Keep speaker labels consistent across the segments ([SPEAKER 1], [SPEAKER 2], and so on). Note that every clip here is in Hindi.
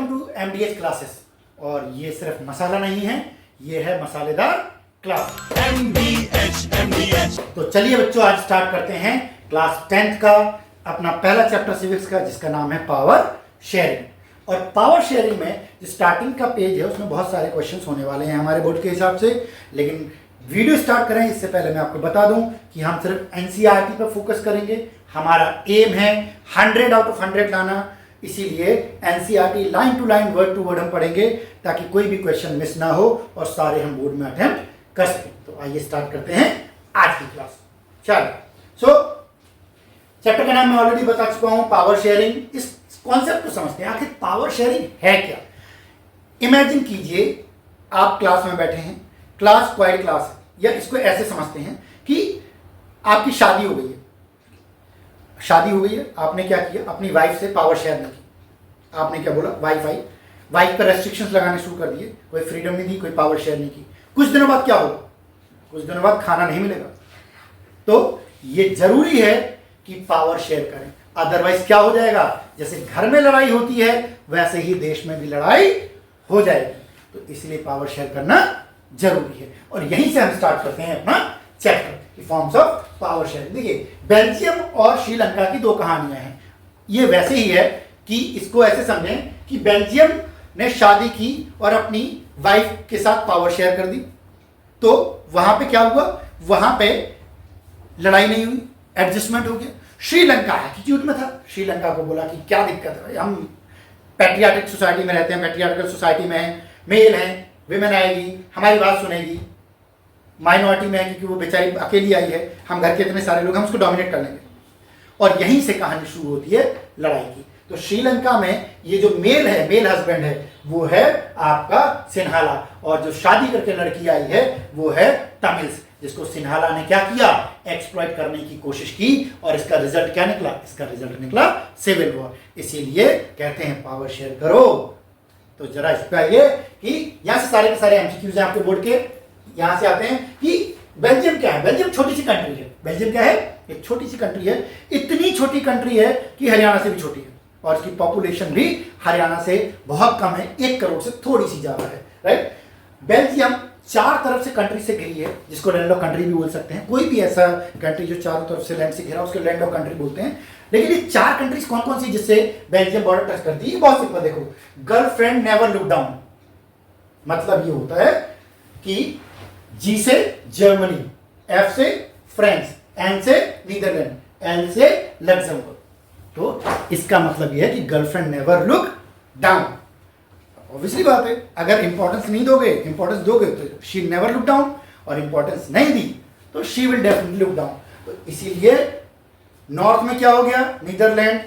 [SPEAKER 1] To MDH classes. और ये सिर्फ मसाला नहीं है, ये है मसालेदार क्लास MDH। तो चलिए बच्चों, आज स्टार्ट करते हैं क्लास 10th का अपना पहला चैप्टर सिविक्स का, जिसका नाम है पावर शेयरिंग। और पावर शेयरिंग में जो स्टार्टिंग का पेज है उसमें बहुत सारे क्वेश्चंस होने वाले हैं हमारे बोर्ड के हिसाब से। लेकिन वीडियो स्टार्ट करें इससे पहले मैं आपको बता दूं कि हम सिर्फ NCERT पर फोकस करेंगे। हमारा एम है 100 आउट ऑफ 100 लाना, इसीलिए NCERT line to line word to word हम पढ़ेंगे ताकि कोई भी क्वेश्चन मिस ना हो और सारे हम बोर्ड में अटेम्प्ट कर सकें। तो आइए स्टार्ट करते हैं आज की क्लास। चलो, चैप्टर का नाम मैं ऑलरेडी बता चुका हूं, पावर शेयरिंग। इस कॉन्सेप्ट को समझते हैं, आखिर पावर शेयरिंग है क्या। इमेजिन कीजिए आप क्लास में बैठे हैं, क्लास क्वाइट क्लास है, या इसको ऐसे समझते हैं कि आपकी शादी हो गई है। शादी हो गई है, आपने क्या किया, अपनी वाइफ से पावर शेयर नहीं की। आपने क्या बोला, वाइफ पर रेस्ट्रिक्शंस लगाने शुरू कर दिए, कोई फ्रीडम नहीं दी, कोई पावर शेयर नहीं की। कुछ दिनों बाद क्या होगा, कुछ दिनों बाद खाना नहीं मिलेगा। तो ये जरूरी है कि पावर शेयर करें, अदरवाइज क्या हो जाएगा, जैसे घर में लड़ाई होती है वैसे ही देश में भी लड़ाई हो जाएगी। तो इसलिए पावर शेयर करना जरूरी है। और यहीं से हम स्टार्ट करते हैं अपना चैप्टर की फॉर्म्स ऑफ पावर शेयरिंग। देखिए, बेल्जियम और श्रीलंका की दो कहानियां हैं। ये वैसे ही है कि इसको ऐसे समझें कि बेल्जियम ने शादी की और अपनी वाइफ के साथ पावर शेयर कर दी। तो वहां पे क्या हुआ, वहां पे लड़ाई नहीं हुई, एडजस्टमेंट हो गया। श्रीलंका एटीट्यूड में था, श्रीलंका को बोला कि क्या दिक्कत है, हम पैट्रियाटिक सोसाइटी में रहते हैं, पैट्रियाटिकल सोसाइटी में है, मेल है, विमेन आएगी, हमारी बात सुनेगी। माइनॉरिटी में है क्योंकि वो बेचारी अकेली आई है, हम घर के इतने सारे लोग, हम उसको डोमिनेट कर लेंगे। और यहीं से कहानी शुरू होती है लड़ाई की। तो श्रीलंका में ये जो मेल है, मेल हस्बैंड है, वो है आपका सिन्हाला, और जो शादी करके लड़की आई है वो है तमिल्स, जिसको सिन्हाला ने क्या किया, एक्सप्लॉइट करने की कोशिश की। और इसका रिजल्ट क्या निकला, इसका रिजल्ट निकला सिविल वॉर। इसीलिए कहते हैं पावर शेयर करो। तो जरा इस पे आइए कि यहां से सारे के सारे एमसीक्यूज हैं आपके बोर्ड के। यहां से आते हैं कि बेल्जियम क्या है। बेल्जियम छोटी सी कंट्री है। बेल्जियम क्या है, एक छोटी सी कंट्री है। इतनी छोटी कंट्री है कि हरियाणा से भी छोटी है, और इसकी पॉपुलेशन भी हरियाणा से बहुत कम है, 1 करोड़ से थोड़ी सी ज्यादा है, राइट। बेल्जियम 4 तरफ से कंट्री से घिरी है, जिसको लैंड ऑफ कंट्री भी बोल सकते हैं। कोई भी ऐसा कंट्री जो चारों तरफ से लैंड से घिरा उसको लैंड ऑफ कंट्री बोलते हैं। लेकिन ये 4 कंट्रीज कौन कौन सी जिससे बेल्जियम बॉर्डर टच करती है, बहुत सिंपल। देखो, गर्लफ्रेंड नेवर लुक डाउन, मतलब ये होता है कि G से जर्मनी, F से फ्रांस, N से नीदरलैंड, L से लग्जमबर्ग। तो इसका मतलब यह है कि girlfriend never look down. Obviously बात है, अगर इंपॉर्टेंस नहीं दोगे, इंपॉर्टेंस दोगे तो शी नेवर लुक डाउन, और इंपॉर्टेंस नहीं दी तो she will definitely look down. तो इसीलिए नॉर्थ में क्या हो गया, नीदरलैंड,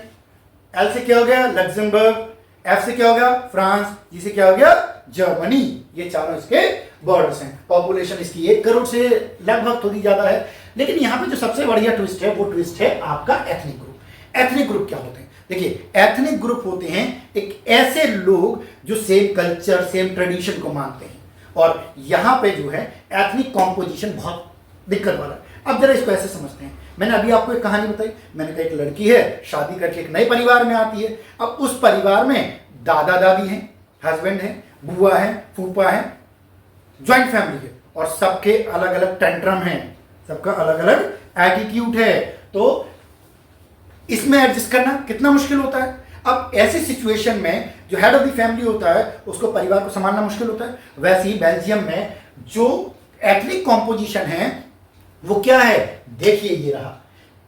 [SPEAKER 1] L से क्या हो गया, लग्जमबर्ग, F से क्या हो गया, फ्रांस, G से क्या हो गया, जर्मनी। ये चारों इसके बॉर्डर्स हैं। पॉपुलेशन इसकी 1 करोड़ से लगभग थोड़ी ज्यादा है। लेकिन यहां पे जो सबसे बढ़िया ट्विस्ट है वो ट्विस्ट है आपका एथनिक ग्रुप। एथनिक ग्रुप क्या होते हैं, देखिए, एथनिक ग्रुप होते हैं एक ऐसे लोग जो सेम कल्चर, सेम ट्रेडिशन को मानते हैं। और यहां पे जो है एथनिक कॉम्पोजिशन बहुत दिक्कत वाला है। अब जरा इसको ऐसे समझते हैं, मैंने अभी आपको एक कहानी बताई, मैंने कहा एक लड़की है, शादी करके एक नए परिवार में आती है। अब उस परिवार में दादा दादी हैं, हस्बैंड है, बुआ है, फूफा है, ज्वाइंट फैमिली है, और सबके अलग अलग टेंट्रम हैं, सबका अलग अलग एटीट्यूड है। तो इसमें एडजस्ट करना कितना मुश्किल होता है। अब ऐसी सिचुएशन में जो हेड ऑफ द फैमिली होता है उसको परिवार को संभालना मुश्किल होता है। वैसे ही बेल्जियम में जो एथनिक कॉम्पोजिशन है वो क्या है, देखिए ये रहा।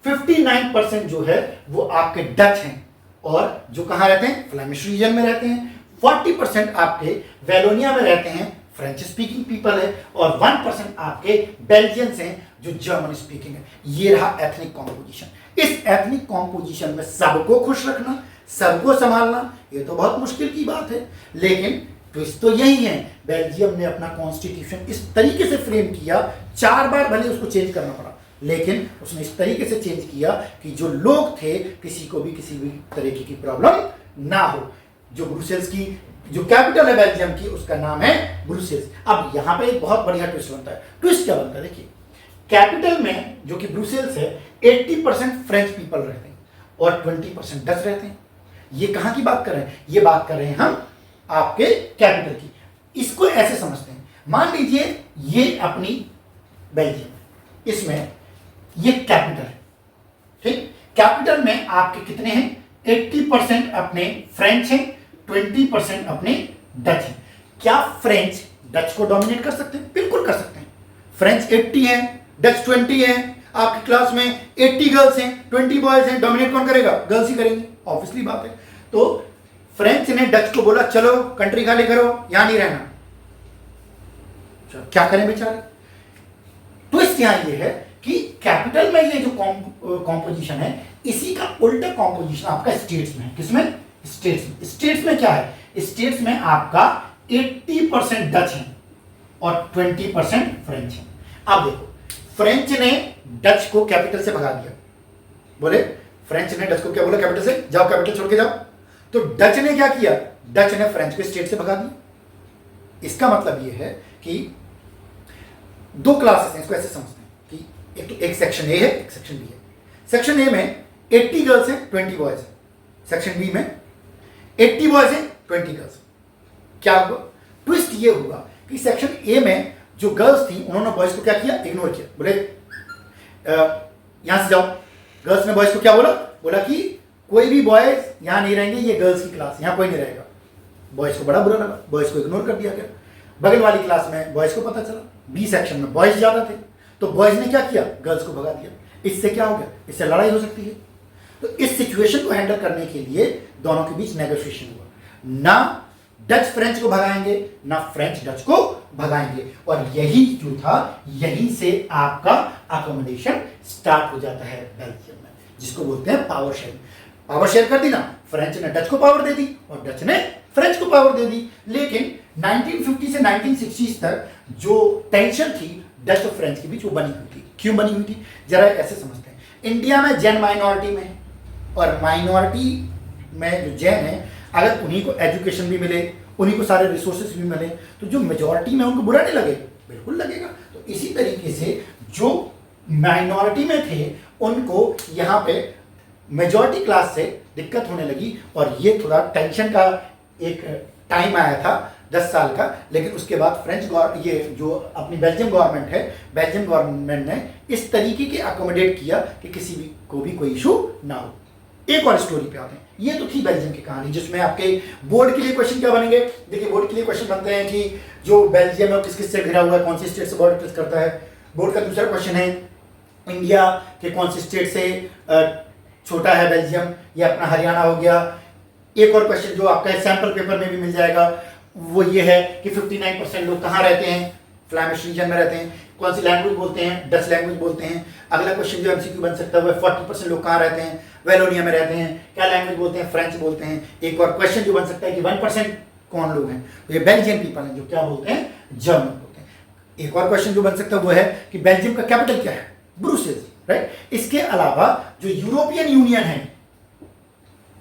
[SPEAKER 1] 59% जो है वो आपके डच हैं, और जो कहां रहते हैं, फ्लेमिश रीजन में रहते हैं। 40% आपके वेलोनिया में रहते हैं, फ्रेंच स्पीकिंग पीपल है, और 1% आपके बेल्जियंस हैं जो जर्मन स्पीकिंग है। ये रहा एथनिक कॉम्पोजिशन। इस एथनिक कॉम्पोजिशन में सबको खुश रखना, सबको संभालना, ये तो बहुत मुश्किल की बात है। लेकिन ट्विस्ट तो यही है, बेल्जियम ने अपना कॉन्स्टिट्यूशन इस तरीके से फ्रेम किया, 4 बार भले उसको चेंज करना पड़ा, लेकिन उसने इस तरीके से चेंज किया कि जो लोग थे किसी को भी किसी भी तरीके की प्रॉब्लम ना हो। जो ब्रुसेल्स की जो कैपिटल है बेल्जियम की, उसका नाम है ब्रुसेल्स। अब यहां पे एक बहुत बढ़िया ट्विस्ट बनता है। ट्विस्ट क्या बनता है, देखिए, कैपिटल में जो कि ब्रुसेल्स है 80% फ्रेंच पीपल रहते हैं और 20% डच रहते हैं। ये कहां की बात कर रहे हैं, ये बात कर रहे हैं हम आपके कैपिटल की। इसको ऐसे समझते हैं, मान लीजिए ये अपनी बेल्जियम, इसमें ये कैपिटल है, ठीक। कैपिटल में आपके कितने हैं, 80% अपने फ्रेंच हैं, 20% अपने डच हैं। क्या फ्रेंच डच को डोमिनेट कर सकते हैं? बिल्कुल कर सकते हैं। फ्रेंच 80 है, डच 20 है, आपकी क्लास में 80 गर्ल्स हैं, 20 बॉयज हैं, डोमिनेट कौन करेगा? गर्ल्स ही करेंगी, ऑब्वियसली बात है। तो फ्रेंच ने डच को बोला चलो कंट्री खाली करो, यहां नहीं रहना। क्या करें बेचारे? ट्विस्ट यहां ये है कि कैपिटल में ये जो कॉम्पोजिशन है, इसी का उल्टा कॉम्पोजिशन आपका स्टेट्स में है। किसमें? स्टेट्स में। स्टेट्स में क्या है? स्टेट्स में आपका 80% डच है और 20% फ्रेंच है। अब देखो, फ्रेंच ने डच को कैपिटल से भगा दिया, बोले फ्रेंच ने डच को क्या बोला? कैपिटल से जाओ, कैपिटल छोड़ के जाओ। तो डच ने क्या किया? डच ने फ्रेंच को स्टेट से भगा दिया। इसका मतलब यह है कि दो क्लासेस हैं, इसको ऐसे समझते हैं कि एक सेक्शन ए है, एक सेक्शन बी है। सेक्शन ए में 80 गर्ल्स हैं, 20 बॉयज हैं। सेक्शन बी में 80 बॉयज हैं, 20 गर्ल्स। क्या हुआ? ट्विस्ट ये हुआ कि सेक्शन ए में जो गर्ल्स थी उन्होंने बॉयज को क्या किया? इग्नोर किया। बोले यहां से जाओ। गर्ल्स ने बॉयज को क्या बोला? बोला कि कोई भी बॉयज यहां नहीं रहेंगे, ये गर्ल्स की क्लास, यहां कोई नहीं रहेगा। बॉयज को बड़ा बुरा लगा, बॉयज को इग्नोर कर दिया गया। बगल वाली क्लास में बॉयज को पता चला, बी सेक्शन में बॉयज ज्यादा थे, तो बॉयज ने क्या किया? गर्ल्स को भगा दिया। इससे क्या हो गया? इससे लड़ाई हो सकती है। तो इस सिचुएशन को हैंडल करने के लिए दोनों के बीच नेगोशिएशन हुआ। ना डच फ्रेंच को भगाएंगे, ना फ्रेंच डच को भगाएंगे, और यही जो था, यहीं से आपका अकोमोडेशन स्टार्ट हो जाता है बेल्जियम में, जिसको बोलते हैं पावर शेयर। पावर शेयर कर दी ना, फ्रेंच ने डच को पावर दे दी और डच ने फ्रेंच को पावर दे दी। लेकिन 1950 से 1960 तक जो टेंशन थी डच और फ्रेंच के बीच, वो बनी हुई थी। क्यों बनी हुई थी? जरा ऐसे समझते हैं। इंडिया में जैन माइनॉरिटी में है, और माइनॉरिटी में जो जैन है, अगर उन्हीं को एजुकेशन भी मिले, उन्हीं को सारे रिसोर्सेज भी मिले, तो जो मेजॉरिटी में उनको बुरा नहीं लगेगा? बिल्कुल लगेगा। तो इसी तरीके से जो माइनॉरिटी में थे उनको यहाँ पे मेजॉरिटी क्लास से दिक्कत होने लगी, और ये थोड़ा टेंशन का एक टाइम आया था 10 साल का। लेकिन उसके बाद ये जो अपनी बेल्जियम गवर्नमेंट है, बेल्जियम गवर्नमेंट ने इस तरीके के अकोमोडेट किया कि किसी भी को भी कोई इशू ना हो। एक और स्टोरी पे आते हैं। ये तो थी बेल्जियम की कहानी, जिसमें आपके बोर्ड के लिए क्वेश्चन क्या बनेंगे? देखिए, बोर्ड के लिए क्वेश्चन बनते हैं कि जो बेल्जियम है किस किस से घिरा हुआ है, कौन सी स्टेट से बॉर्डर टच करता है। बोर्ड का दूसरा क्वेश्चन है इंडिया के कौन सी स्टेट से छोटा है बेल्जियम, या अपना हरियाणा हो गया। एक और क्वेश्चन जो आपका सैंपल पेपर में भी मिल जाएगा, वो ये है कि 59% लोग कहाँ रहते हैं? फ्लैमिश रीजन में रहते हैं। कौन सी लैंग्वेज बोलते हैं? डच लैंग्वेज बोलते हैं। अगला क्वेश्चन जो एमसीक्यू बन सकता है वो 40% लोग कहाँ रहते हैं? वेलोनिया में रहते हैं। क्या लैंग्वेज बोलते हैं? फ्रेंच बोलते हैं। एक और क्वेश्चन जो बन सकता है कि 1% कौन लोग हैं? तो ये बेल्जियन पीपल हैं, जो क्या बोलते हैं? जर्मन बोलते हैं। एक और क्वेश्चन जो बन सकता है वो है कि बेल्जियम का कैपिटल क्या है? Brussels, right. इसके अलावा जो यूरोपियन यूनियन है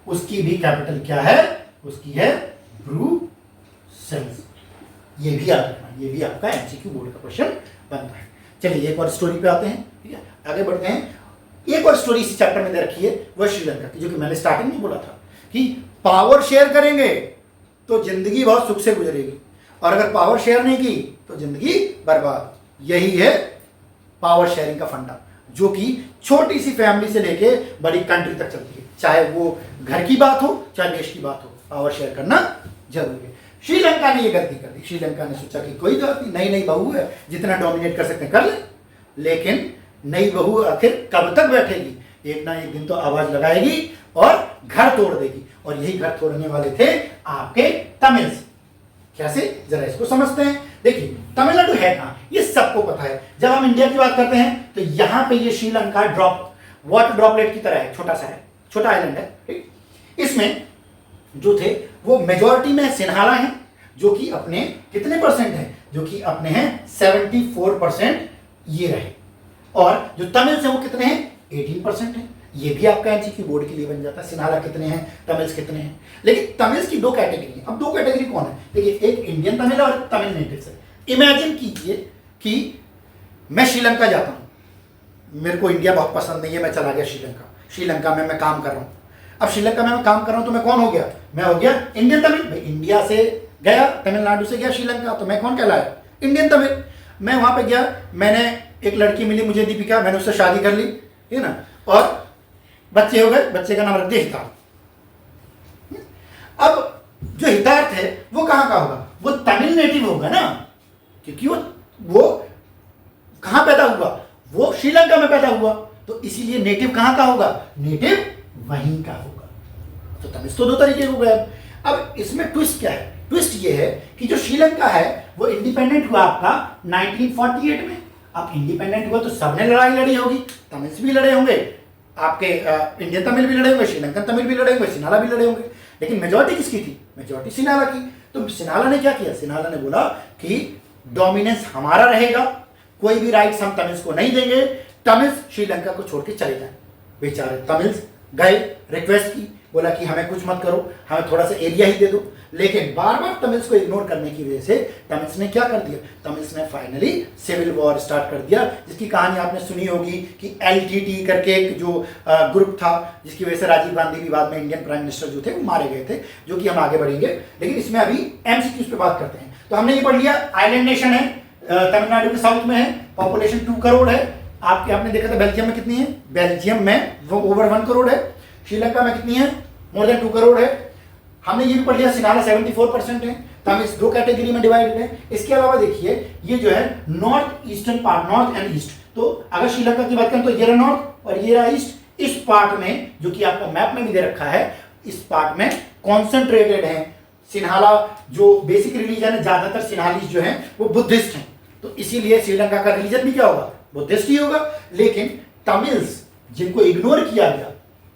[SPEAKER 1] उसकी भी कैपिटल क्या है? उसकी है ब्रुसेल्स। ये भी याद रखना, ये भी आपका एमसीक्यू बोर्ड का क्वेश्चन बनता है। चलिए एक और स्टोरी पे आते हैं, ठीक है, आगे बढ़ते हैं। एक और स्टोरी इस चैप्टर में दे रखी है, वह श्रीलंका की, जो कि मैंने स्टार्टिंग में बोला था कि पावर शेयर करेंगे तो जिंदगी बहुत सुख से गुजरेगी, और अगर पावर शेयर नहीं की तो जिंदगी बर्बाद। यही है पावर शेयरिंग का फंडा, जो कि छोटी सी फैमिली से लेके बड़ी कंट्री तक चलती है। चाहे वो घर की बात हो, चाहे देश की बात हो, पावर शेयर करना जरूरी है। श्रीलंका ने ये गलती कर दी। श्रीलंका ने सोचा कि कोई बात नहीं, नई बहू है, जितना डोमिनेट कर सकते हैं कर ले। लेकिन नई बहू आखिर कब तक बैठेगी? एक ना एक दिन तो आवाज लगाएगी और घर तोड़ देगी, और यही घर तोड़ने वाले थे आपके तमिल्स। कैसे? जरा इसको समझते हैं। देखिए, तमिलनाडु है कहां? ये सबको पता है। जब हम इंडिया की बात करते हैं तो यहां पे ये श्रीलंका वाटर ड्रॉपलेट की तरह है, छोटा सा है, छोटा आइलैंड है, ठीक। इसमें जो थे वो मेजॉरिटी में सिन्हाला हैं, जो कि अपने कितने परसेंट हैं? जो कि अपने हैं 74% ये रहे, और जो तमिल्स हैं वो कितने हैं? 18% हैं। ये भी आपका एमसीक्यू बोर्ड के लिए बन जाता है, सिन्हाला कितने हैं, तमिल्स कितने हैं। लेकिन तमिल्स की दो कैटेगरी है। अब दो कैटेगरी कौन है? देखिए, एक इंडियन तमिल और तमिल नेटिव्स है। इमेजिन कीजिए कि मैं श्रीलंका जाता हूं, मेरे को इंडिया बहुत पसंद नहीं है, मैं चला गया श्रीलंका। श्रीलंका में मैं काम कर रहा हूं। अब श्रीलंका में मैं काम कर रहा हूं तो मैं कौन हो गया? मैं हो गया इंडियन तमिल। इंडिया से गया तमिलनाडु से गया श्रीलंका, तो मैं कौन कहलाया? इंडियन तमिल। मैं वहां पे गया, मैंने एक लड़की मिली मुझे दीपिका, मैंने उससे शादी कर ली, ठीक है ना, और बच्चे हो गए, बच्चे का नाम रख दिया हितार्थ। अब जो हितार्थ है वो कहां का होगा? वो तमिल नेटिव होगा ना, क्योंकि वो कहां पैदा हुआ? वो श्रीलंका में पैदा हुआ, तो इसीलिए नेटिव कहां का होगा? नेटिव वहीं का होगा। तो तमिल तो दो तरीके हो गए। अब इसमें ट्विस्ट क्या है? ट्विस्ट ये है कि जो श्रीलंका है वो इंडिपेंडेंट हुआ आपका 1948 में। अब इंडिपेंडेंट हुआ तो सबने लड़ाई लड़ी होगी, तमिल्स भी लड़े होंगे, आपके इंडियन तमिल भी लड़े होंगे, श्रीलंकन तमिल भी लड़े होंगे, सिन्हाला भी लड़े होंगे, लेकिन मेजॉरिटी किसकी थी? मेजॉरिटी सिन्हाला की। तो सिन्हाला ने क्या किया? सिन्हाला ने बोला कि डोमिनेंस हमारा रहेगा, कोई भी राइट्स हम तमिल्स को नहीं देंगे, तमिल्स श्रीलंका को छोड़ के चले जाए। बेचारे तमिल्स गए, रिक्वेस्ट की, बोला कि हमें कुछ मत करो, हमें थोड़ा सा एरिया ही दे दो, लेकिन बार बार तमिल्स को इग्नोर करने की वजह से तमिल्स ने क्या कर दिया? तमिल्स ने फाइनली सिविल वॉर स्टार्ट कर दिया, जिसकी कहानी आपने सुनी होगी कि LTT करके एक जो ग्रुप था, जिसकी वजह से राजीव गांधी भी बाद में इंडियन प्राइम मिनिस्टर जो थे वो मारे गए थे, जो कि हम आगे बढ़ेंगे, लेकिन इसमें अभी MCQs पे बात करते हैं। तो हमने ये पढ़ लिया, आइलैंड नेशन है, तमिलनाडु के साउथ में है, पॉपुलेशन 2 करोड़ है। आपने देखा था बेल्जियम में कितनी है? बेल्जियम में वो ओवर 1 करोड़ है। श्रीलंका में कितनी है? मोर देन 2 करोड़ है। हमने ये भी पढ़ लिया सिन्हाला 74% है। तमिल्स 2 कैटेगरी में डिवाइडेड है। इसके अलावा देखिए ये जो है north eastern part, north and east, तो अगर श्रीलंका की बात करें तो ये रहा नॉर्थ और ये रहा ईस्ट। इस पार्ट में जो कि आपका मैप में भी दे रखा है, इस पार्ट में कॉन्सेंट्रेटेड है सिन्हाला। जो बेसिक रिलीजन है, ज्यादातर सिन्हालीज जो है वो बुद्धिस्ट हैं, तो इसीलिए श्रीलंका का रिलीजन भी क्या होगा? बुद्धिस्ट ही होगा। लेकिन तमिल्स जिनको इग्नोर किया गया,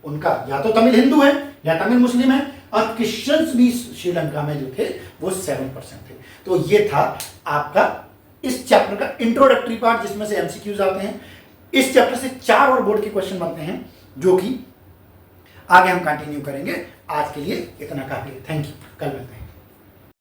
[SPEAKER 1] उनका या तो तमिल हिंदू है या तमिल मुस्लिम है, और क्रिश्चियंस भी श्रीलंका में जो थे वो 7% थे। तो ये था आपका इस चैप्टर का इंट्रोडक्टरी पार्ट, जिसमें से MCQs आते हैं। इस चैप्टर से 4 और बोर्ड के क्वेश्चन बनते हैं, जो कि आगे हम कंटिन्यू करेंगे। आज के लिए इतना काफी है। थैंक यू, कल मिलते हैं।